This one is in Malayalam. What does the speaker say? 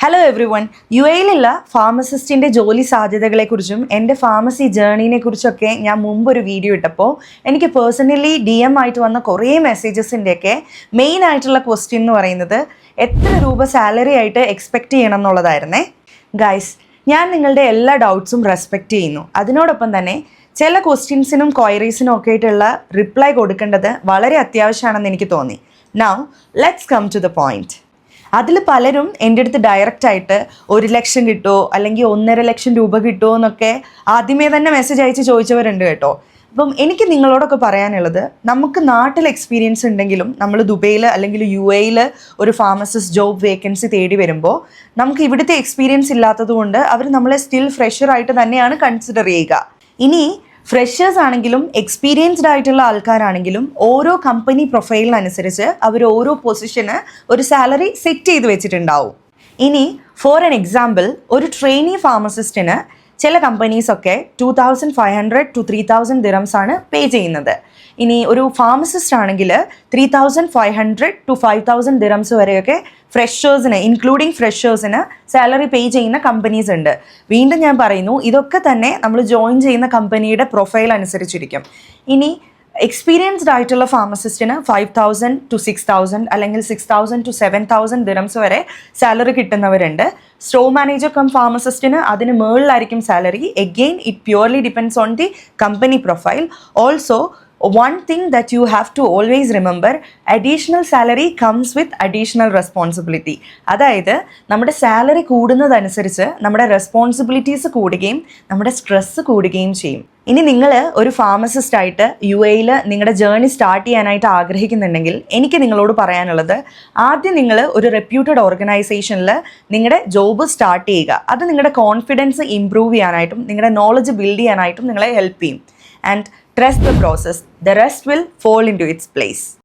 Hello everyone. UAE-ലുള്ള ഫാർമസിസ്റ്റിൻ്റെ ജോലി സാധ്യതകളെക്കുറിച്ചും എൻ്റെ ഫാർമസി ജേർണീനെ കുറിച്ചൊക്കെ ഞാൻ മുമ്പൊരു വീഡിയോ ഇട്ടപ്പോൾ എനിക്ക് പേഴ്സണലി DM ആയിട്ട് വന്ന കുറേ മെസ്സേജസിൻ്റെയൊക്കെ മെയിൻ ആയിട്ടുള്ള ക്വസ്റ്റ്യൻ എന്ന് പറയുന്നത് എത്ര രൂപ സാലറി ആയിട്ട് എക്സ്പെക്റ്റ് ചെയ്യണം എന്നുള്ളതായിരുന്നേ. ഗൈസ്, ഞാൻ നിങ്ങളുടെ എല്ലാ ഡൗട്ട്സും റെസ്പെക്റ്റ് ചെയ്യുന്നു. അതിനോടൊപ്പം തന്നെ ചില ക്വസ്റ്റ്യൻസിനും ക്വയറീസിനും ഒക്കെ ആയിട്ടുള്ള റിപ്ലൈ കൊടുക്കേണ്ടത് വളരെ അത്യാവശ്യമാണെന്ന് എനിക്ക് തോന്നി. Now let's come to the point. അതിൽ പലരും എൻ്റെ അടുത്ത് ഡയറക്റ്റായിട്ട് 1 ലക്ഷം കിട്ടുമോ അല്ലെങ്കിൽ 1.5 ലക്ഷം രൂപ കിട്ടുമോ എന്നൊക്കെ ആദ്യമേ തന്നെ മെസ്സേജ് അയച്ച് ചോദിച്ചവരുണ്ട് കേട്ടോ. അപ്പം എനിക്ക് നിങ്ങളോടൊക്കെ പറയാനുള്ളത്, നമുക്ക് നാട്ടിൽ എക്സ്പീരിയൻസ് ഉണ്ടെങ്കിലും നമ്മൾ ദുബൈയിൽ അല്ലെങ്കിൽ UAE-ൽ ഒരു ഫാർമസിസ്റ്റ് ജോബ് വേക്കൻസി തേടി വരുമ്പോൾ നമുക്ക് ഇവിടുത്തെ എക്സ്പീരിയൻസ് ഇല്ലാത്തത് കൊണ്ട് അവർ നമ്മളെ സ്റ്റിൽ ഫ്രഷറായിട്ട് തന്നെയാണ് കൺസിഡർ ചെയ്യുക. ഇനി ഫ്രഷേഴ്സ് ആണെങ്കിലും എക്സ്പീരിയൻസ്ഡ് ആയിട്ടുള്ള ആൾക്കാരാണെങ്കിലും ഓരോ കമ്പനി പ്രൊഫൈലിനനുസരിച്ച് അവർ ഓരോ പൊസിഷന് ഒരു സാലറി സെറ്റ് ചെയ്ത് വെച്ചിട്ടുണ്ടാവും. ഇനി ഫോർ എൻ എക്സാമ്പിൾ, ഒരു ട്രെയിനി ഫാർമസിസ്റ്റിന് ചില കമ്പനീസൊക്കെ 2500 to 3000 ദിറംസ് ആണ് പേ ചെയ്യുന്നത്. ഇനി ഒരു ഫാർമസിസ്റ്റ് ആണെങ്കിൽ 3500 to 5000 ദിറംസ് വരെയൊക്കെ ഫ്രഷേഴ്സിന്, ഇൻക്ലൂഡിങ് ഫ്രഷേഴ്സിന് സാലറി പേ ചെയ്യുന്ന കമ്പനീസ് ഉണ്ട്. വീണ്ടും ഞാൻ പറയുന്നു, ഇതൊക്കെ തന്നെ നമ്മൾ ജോയിൻ ചെയ്യുന്ന കമ്പനിയുടെ പ്രൊഫൈൽ അനുസരിച്ചിരിക്കും. ഇനി എക്സ്പീരിയൻസ്ഡ് ആയിട്ടുള്ള ഫാർമസിസ്റ്റിന് 5000 to 6000 അല്ലെങ്കിൽ 6000 to 7000 ദിറംസ് വരെ സാലറി കിട്ടുന്നവരുണ്ട്. സ്റ്റോർ മാനേജർ കം ഫാർമസിസ്റ്റിന് അതിന് മുകളിലായിരിക്കും salary. Again it purely depends on the company profile. Also one thing that you have to always remember, additional salary comes with additional responsibility. അതായത് നമ്മുടെ സാലറി കൂടുന്നതനുസരിച്ച് നമ്മുടെ റെസ്പോൺസിബിലിറ്റീസ് കൂടുകയും നമ്മുടെ സ്ട്രെസ്സ് കൂടുകയും ചെയ്യും. ഇനി നിങ്ങൾ ഒരു ഫാർമസിസ്റ്റ് ആയിട്ട് UAE-ൽ നിങ്ങളുടെ ജേർണി സ്റ്റാർട്ട് ചെയ്യാനായിട്ട് ആഗ്രഹിക്കുന്നുണ്ടെങ്കിൽ എനിക്ക് നിങ്ങളോട് പറയാനുള്ളത്, ആദ്യം നിങ്ങൾ ഒരു റെപ്യൂട്ടഡ് ഓർഗനൈസേഷനിൽ നിങ്ങളുടെ ജോബ് സ്റ്റാർട്ട് ചെയ്യുക. അത് നിങ്ങളുടെ കോൺഫിഡൻസ് ഇംപ്രൂവ് ചെയ്യാനായിട്ടും നിങ്ങളുടെ നോളജ് ബിൽഡ് ചെയ്യാനായിട്ടും നിങ്ങളെ ഹെൽപ്പ് ചെയ്യും. And trust the process. The rest will fall into its place.